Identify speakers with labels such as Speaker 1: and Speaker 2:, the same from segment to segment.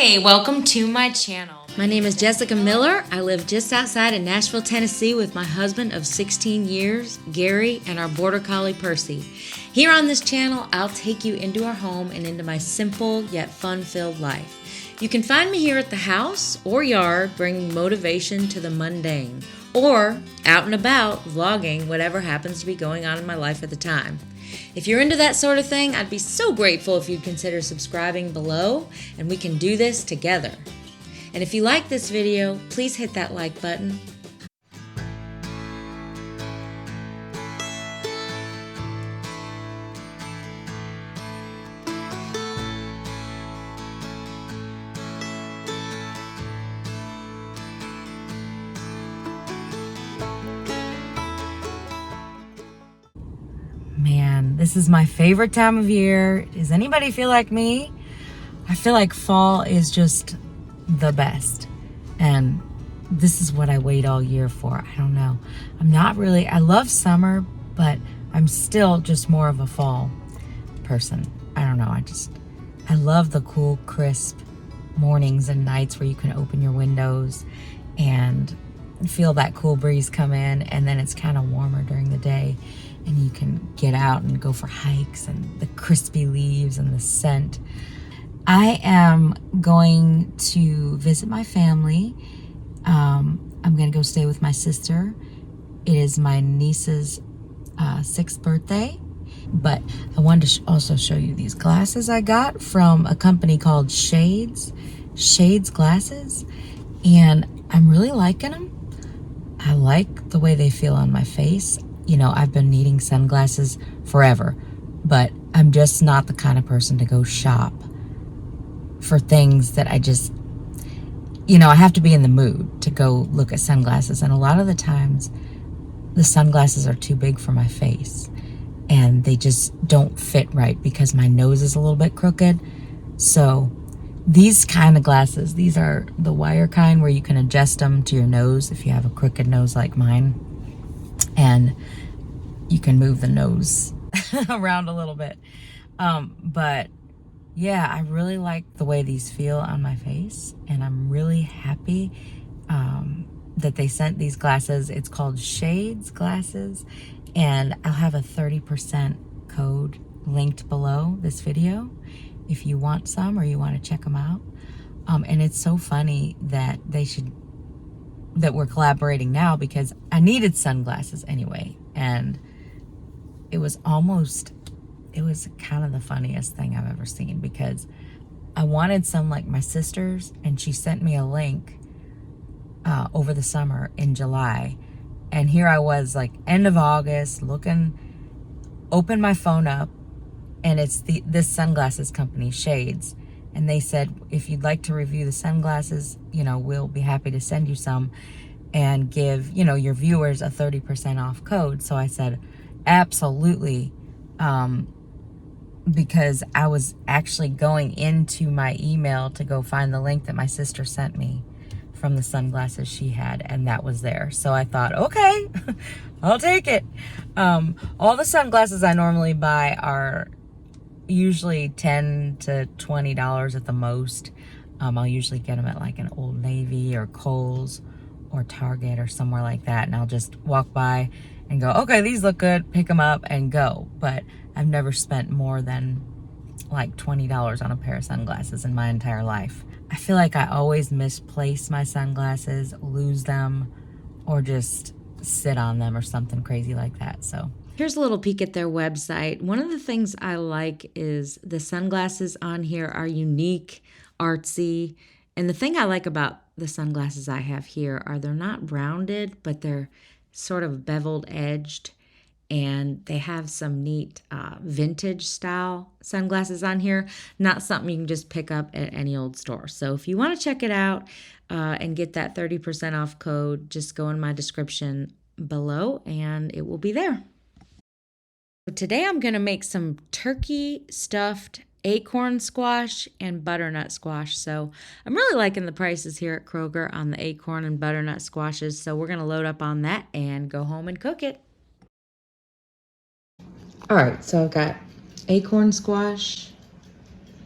Speaker 1: Hey, welcome to my channel.
Speaker 2: My name is Jessica Miller. I live just outside of Nashville, Tennessee with my husband of 16 years, Gary, and our border collie, Percy. Here on this channel, I'll take you into our home and into my simple yet fun-filled life. You can find me here at the house or yard bringing motivation to the mundane, or out and about vlogging whatever happens to be going on in my life at the time. If you're into that sort of thing, I'd be so grateful if you'd consider subscribing below, and we can do this together. And if you like this video, please hit that like button. Man, this is my favorite time of year. Does anybody feel like me? I feel like fall is just the best. And this is what I wait all year for. I don't know. I love summer, but I'm still just more of a fall person. I don't know. I love the cool, crisp mornings and nights where you can open your windows and feel that cool breeze come in, and then it's kind of warmer during the day. And you can get out and go for hikes and the crispy leaves and the scent. I am going to visit my family. I'm going to go stay with my sister. It is my niece's 6th birthday. But I wanted to also show you these glasses I got from a company called Shades Glasses. And I'm really liking them. I like the way they feel on my face. You know, I've been needing sunglasses forever, but I'm just not the kind of person to go shop for things that I have to be in the mood to go look at sunglasses. And a lot of the times the sunglasses are too big for my face and they just don't fit right because my nose is a little bit crooked. So these kind of glasses, these are the wire kind where you can adjust them to your nose if you have a crooked nose like mine. And you can move the nose around a little bit. But yeah, I really like the way these feel on my face. And I'm really happy that they sent these glasses. It's called Shades Glasses. And I'll have a 30% code linked below this video if you want some or you want to check them out. And it's so funny that that we're collaborating now because I needed sunglasses anyway. And it was kind of the funniest thing I've ever seen because I wanted some like my sister's, and she sent me a link over the summer in July. And here I was like end of August open my phone up, and it's this sunglasses company, Shades. And they said, if you'd like to review the sunglasses, we'll be happy to send you some and give, your viewers a 30% off code. So I said, absolutely. Because I was actually going into my email to go find the link that my sister sent me from the sunglasses she had, and that was there. So I thought, okay, I'll take it. All the sunglasses I normally buy are usually $10 to $20 at the most. I'll usually get them at like an Old Navy or Kohl's or Target or somewhere like that, and I'll just walk by and go, okay, these look good, pick them up and go. But I've never spent more than like $20 on a pair of sunglasses in my entire life. I feel like I always misplace my sunglasses, lose them, or just sit on them or something crazy like that. So here's a little peek at their website. One of the things I like is the sunglasses on here are unique, artsy. And the thing I like about the sunglasses I have here are they're not rounded, but they're sort of beveled edged. And they have some neat vintage style sunglasses on here. Not something you can just pick up at any old store. So if you want to check it out and get that 30% off code, just go in my description below and it will be there. Today I'm going to make some turkey stuffed acorn squash and butternut squash. So I'm really liking the prices here at Kroger on the acorn and butternut squashes. So we're going to load up on that and go home and cook it. All right, so I've got acorn squash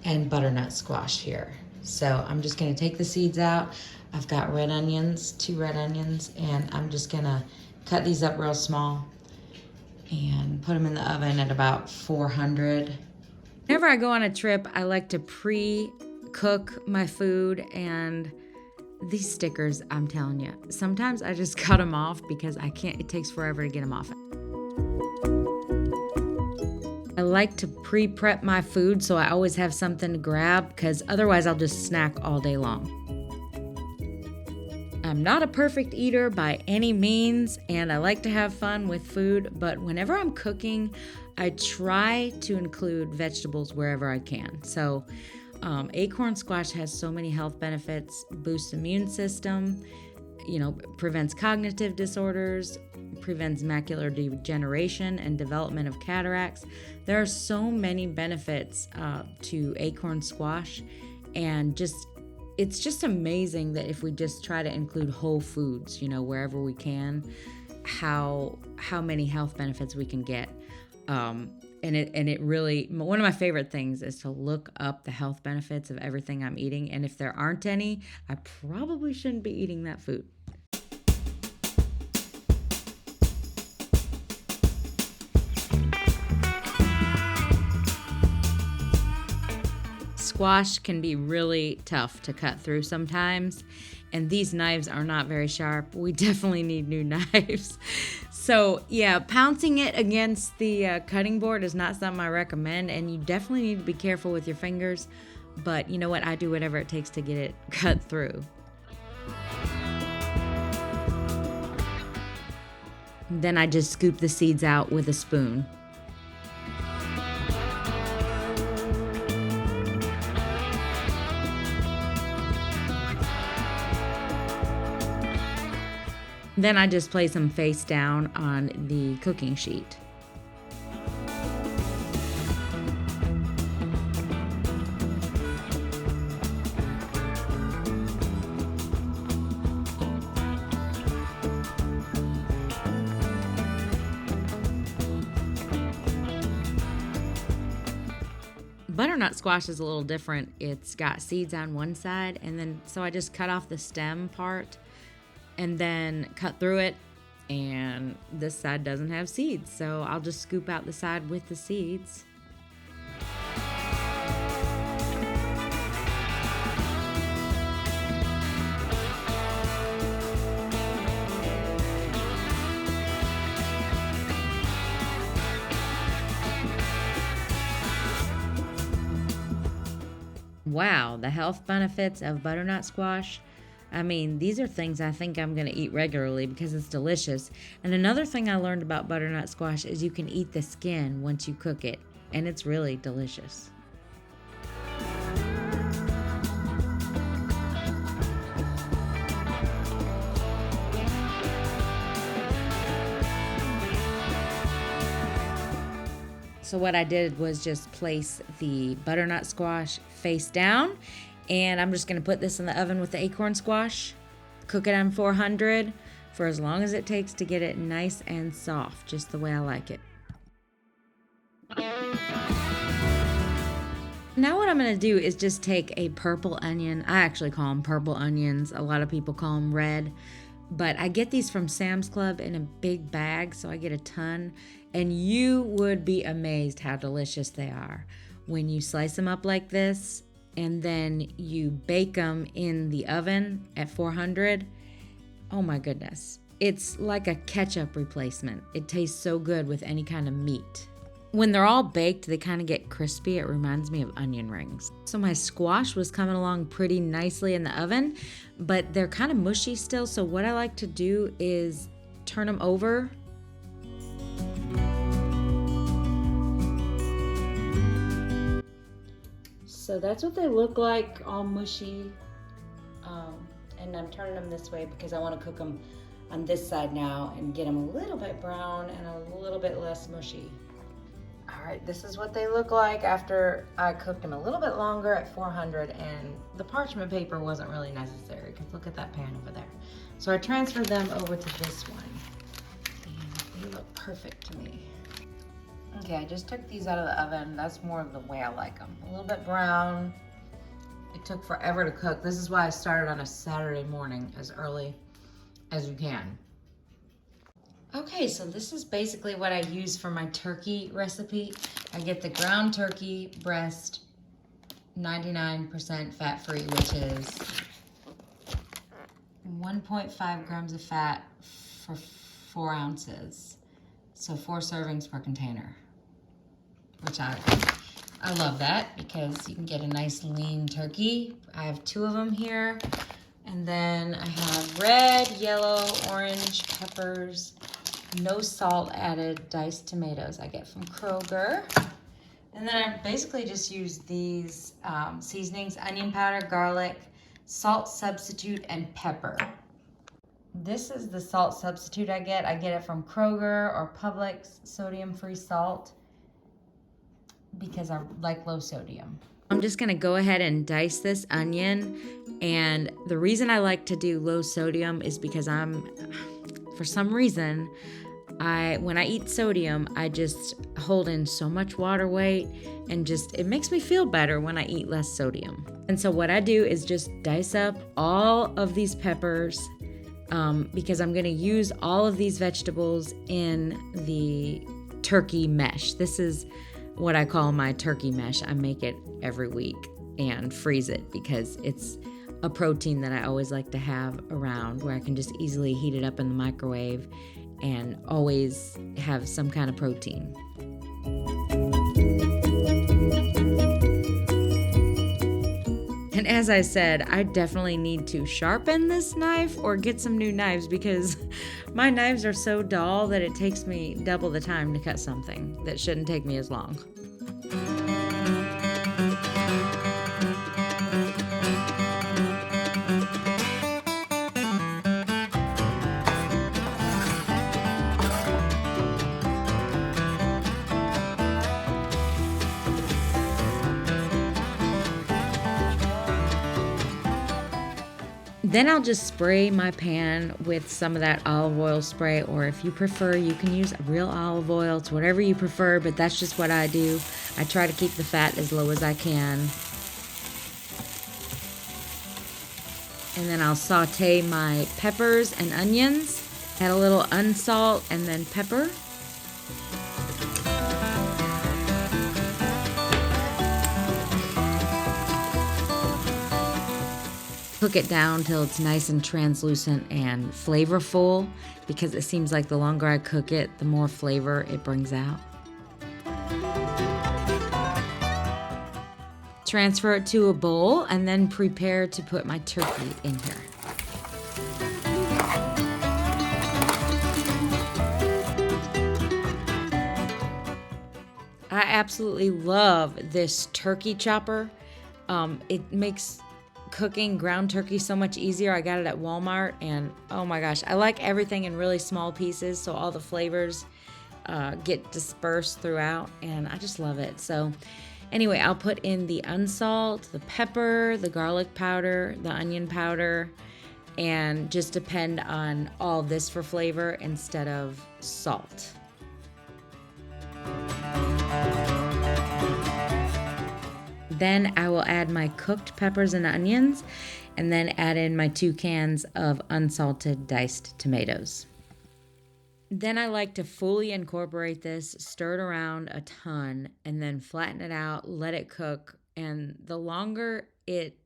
Speaker 2: and butternut squash here. So I'm just gonna take the seeds out. I've got red onions, 2 red onions, and I'm just gonna cut these up real small and put them in the oven at about 400. Whenever I go on a trip, I like to pre-cook my food, and these stickers, I'm telling you, sometimes I just cut them off because I can't, it takes forever to get them off. I like to pre-prep my food so I always have something to grab, because otherwise I'll just snack all day long. I'm not a perfect eater by any means, and I like to have fun with food, but whenever I'm cooking, I try to include vegetables wherever I can. So acorn squash has so many health benefits: boosts immune system, prevents cognitive disorders, prevents macular degeneration and development of cataracts. There are so many benefits to acorn squash, and it's just amazing that if we just try to include whole foods, wherever we can, how many health benefits we can get. And it really, one of my favorite things is to look up the health benefits of everything I'm eating. And if there aren't any, I probably shouldn't be eating that food. Squash can be really tough to cut through sometimes, and these knives are not very sharp. We definitely need new knives. So yeah, pouncing it against the cutting board is not something I recommend, and you definitely need to be careful with your fingers. But you know what? I do whatever it takes to get it cut through. Then I just scoop the seeds out with a spoon. Then I just place them face down on the cooking sheet. Butternut squash is a little different. It's got seeds on one side, and then so I just cut off the stem part and then cut through it, and this side doesn't have seeds, so I'll just scoop out the side with the seeds. Wow, the health benefits of butternut squash. I mean, these are things I think I'm going to eat regularly because it's delicious. And another thing I learned about butternut squash is you can eat the skin once you cook it, and it's really delicious. So what I did was just place the butternut squash face down, and I'm just gonna put this in the oven with the acorn squash, cook it on 400 for as long as it takes to get it nice and soft, just the way I like it. Now what I'm gonna do is just take a purple onion. I actually call them purple onions. A lot of people call them red, but I get these from Sam's Club in a big bag, so I get a ton, and you would be amazed how delicious they are. When you slice them up like this, and then you bake them in the oven at 400, oh my goodness. It's like a ketchup replacement. It tastes so good with any kind of meat. When they're all baked, they kind of get crispy. It reminds me of onion rings. So my squash was coming along pretty nicely in the oven, but they're kind of mushy still. So what I like to do is turn them over. So that's what they look like, all mushy. And I'm turning them this way because I want to cook them on this side now and get them a little bit brown and a little bit less mushy. All right, this is what they look like after I cooked them a little bit longer at 400, and the parchment paper wasn't really necessary because look at that pan over there. So I transferred them over to this one, and they look perfect to me. Okay, I just took these out of the oven. That's more of the way I like them. A little bit brown, It took forever to cook. This is why I started on a Saturday morning as early as you can. Okay, so this is basically what I use for my turkey recipe. I get the ground turkey breast, 99% fat-free, which is 1.5 grams of fat for 4 ounces. So 4 servings per container, which I love that because you can get a nice lean turkey. I have 2 of them here. And then I have red, yellow, orange peppers, no salt added, diced tomatoes I get from Kroger. And then I basically just use these seasonings: onion powder, garlic, salt substitute, and pepper. This is the salt substitute I get. I get it from Kroger or Publix, sodium-free salt, because I like low sodium. I'm just gonna go ahead and dice this onion. And the reason I like to do low sodium is because for some reason, when I eat sodium, I just hold in so much water weight, and it makes me feel better when I eat less sodium. And so what I do is just dice up all of these peppers, because I'm gonna use all of these vegetables in the turkey mesh. This is what I call my turkey mesh. I make it every week and freeze it because it's a protein that I always like to have around, where I can just easily heat it up in the microwave and always have some kind of protein. And as I said, I definitely need to sharpen this knife or get some new knives, because my knives are so dull that it takes me double the time to cut something that shouldn't take me as long. Then I'll just spray my pan with some of that olive oil spray, or if you prefer, you can use real olive oil. It's whatever you prefer, but that's just what I do. I try to keep the fat as low as I can. And then I'll saute my peppers and onions, add a little unsalt and then pepper. Cook it down till it's nice and translucent and flavorful, because it seems like the longer I cook it, the more flavor it brings out. Transfer it to a bowl and then prepare to put my turkey in here. I absolutely love this turkey chopper. It makes cooking ground turkey so much easier. I got it at Walmart, and oh my gosh, I like everything in really small pieces so all the flavors get dispersed throughout, and I just love it. So anyway, I'll put in the unsalt, the pepper, the garlic powder, the onion powder, and just depend on all this for flavor instead of salt. Then I will add my cooked peppers and onions, and then add in my 2 cans of unsalted diced tomatoes. Then I like to fully incorporate this, stir it around a ton, and then flatten it out, let it cook. And the longer it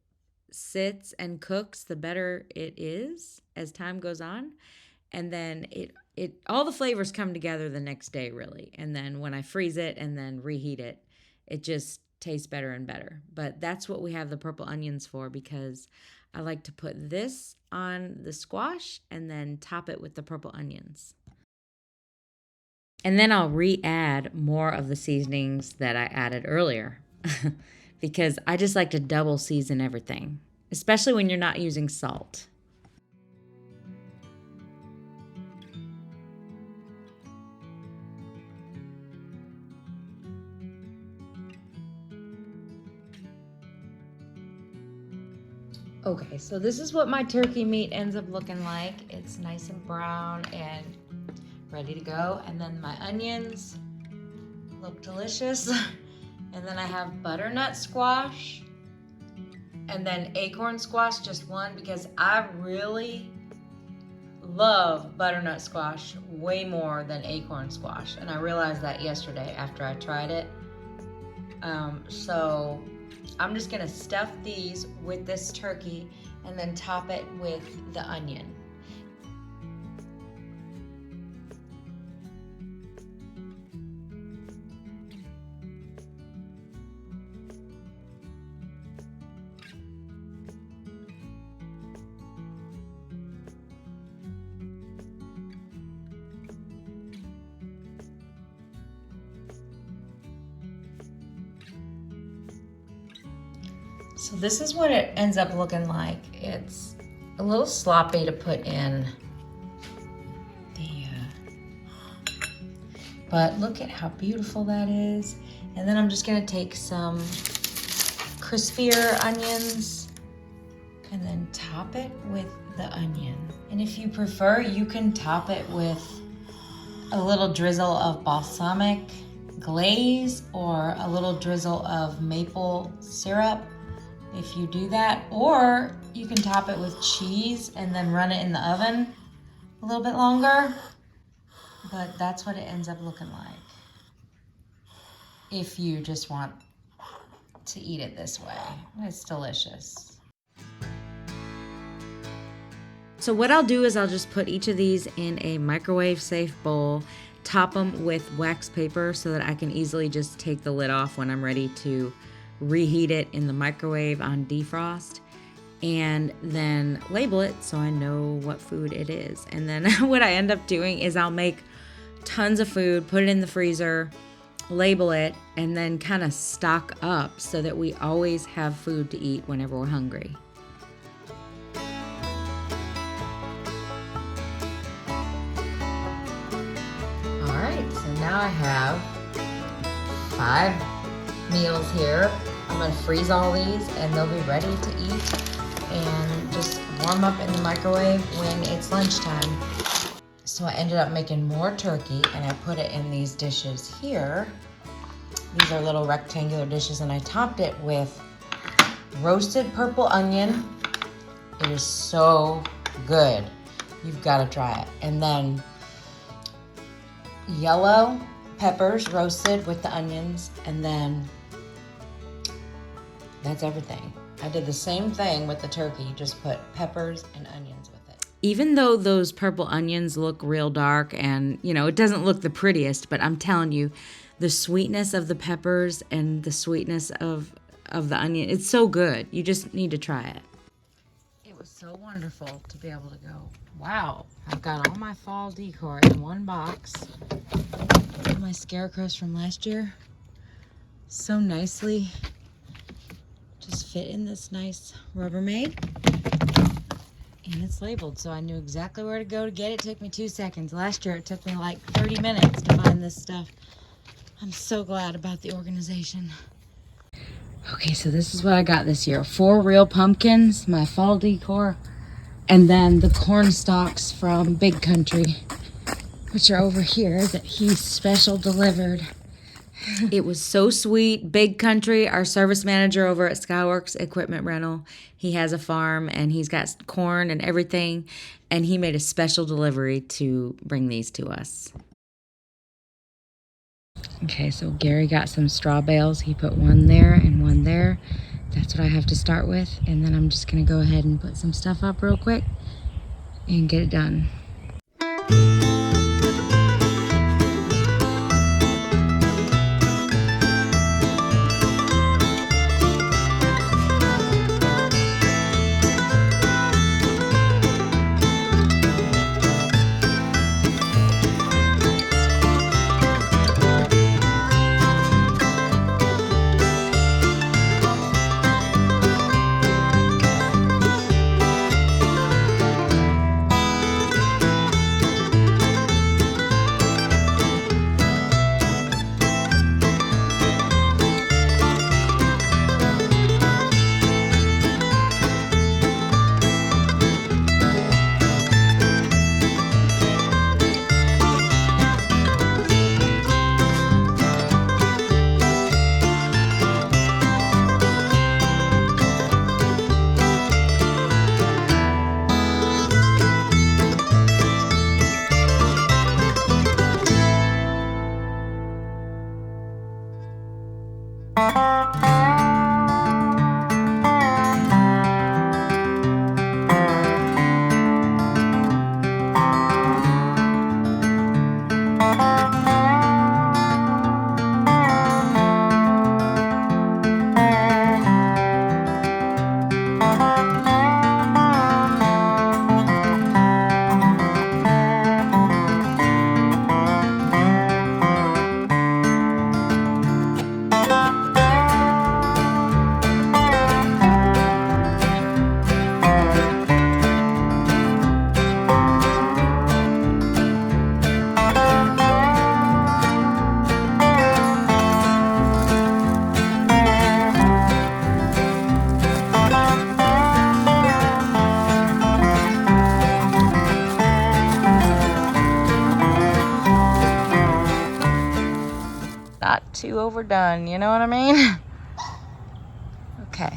Speaker 2: sits and cooks, the better it is as time goes on. And then all the flavors come together the next day, really. And then when I freeze it and then reheat it, it just tastes better and better. But that's what we have the purple onions for, because I like to put this on the squash and then top it with the purple onions. And then I'll re-add more of the seasonings that I added earlier because I just like to double season everything, especially when you're not using salt. Okay, so this is what my turkey meat ends up looking like. It's nice and brown and ready to go. And then my onions look delicious. And then I have butternut squash. And then acorn squash, just one, because I really love butternut squash way more than acorn squash. And I realized that yesterday after I tried it. So I'm just gonna stuff these with this turkey and then top it with the onion. So this is what it ends up looking like. It's a little sloppy to put in the, but look at how beautiful that is. And then I'm just gonna take some crispier onions and then top it with the onion. And if you prefer, you can top it with a little drizzle of balsamic glaze or a little drizzle of maple syrup. If you do that, or you can top it with cheese and then run it in the oven a little bit longer, but that's what it ends up looking like if you just want to eat it this way. It's delicious. So what I'll do is I'll just put each of these in a microwave safe bowl, top them with wax paper so that I can easily just take the lid off when I'm ready to reheat it in the microwave on defrost, and then label it so I know what food it is. And then what I end up doing is I'll make tons of food, put it in the freezer, label it, and then kind of stock up so that we always have food to eat whenever we're hungry. All right, so now I have 5 meals here. I'm gonna freeze all these and they'll be ready to eat and just warm up in the microwave when it's lunchtime. So I ended up making more turkey and I put it in these dishes here. These are little rectangular dishes and I topped it with roasted purple onion. It is so good. You've gotta try it. And then yellow peppers roasted with the onions, and then that's everything. I did the same thing with the turkey, just put peppers and onions with it. Even though those purple onions look real dark and, it doesn't look the prettiest, but I'm telling you, the sweetness of the peppers and the sweetness of the onion, it's so good. You just need to try it. It was so wonderful to be able to go, wow, I've got all my fall decor in one box. All my scarecrows from last year so nicely just fit in this nice Rubbermaid, and it's labeled, so I knew exactly where to go to get it. It took me 2 seconds. Last year it took me like 30 minutes to find this stuff. I'm so glad about the organization. Okay, so this is what I got this year. 4 real pumpkins, my fall decor, and then the corn stalks from Big Country, which are over here that he special delivered. It was so sweet. Big Country, our service manager over at Skyworks Equipment Rental, he has a farm and he's got corn and everything, and he made a special delivery to bring these to us. Okay, so Gary got some straw bales. He put one there and one there. That's what I have to start with, and then I'm just gonna go ahead and put some stuff up real quick and get it done. not too overdone, you know what I mean? Okay.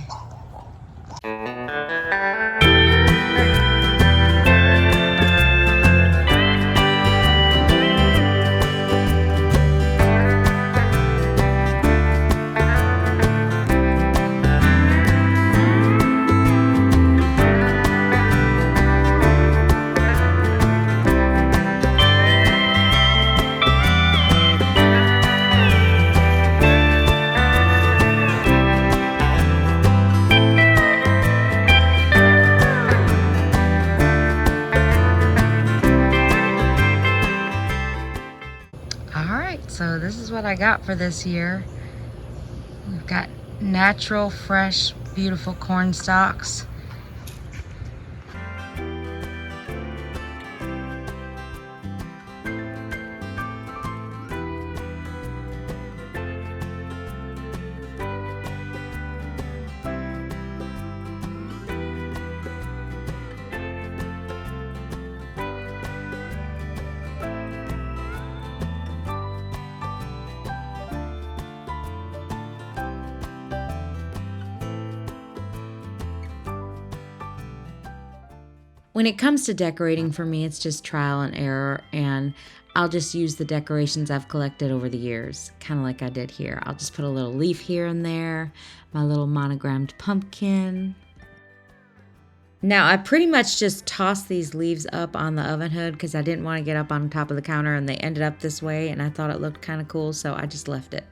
Speaker 2: So this is what I got for this year. We've got natural, fresh, beautiful corn stalks. When it comes to decorating, for me, it's just trial and error, and I'll just use the decorations I've collected over the years, kind of like I did here. I'll just put a little leaf here and there, my little monogrammed pumpkin. Now, I pretty much just tossed these leaves up on the oven hood because I didn't want to get up on top of the counter, and they ended up this way, and I thought it looked kind of cool, so I just left it.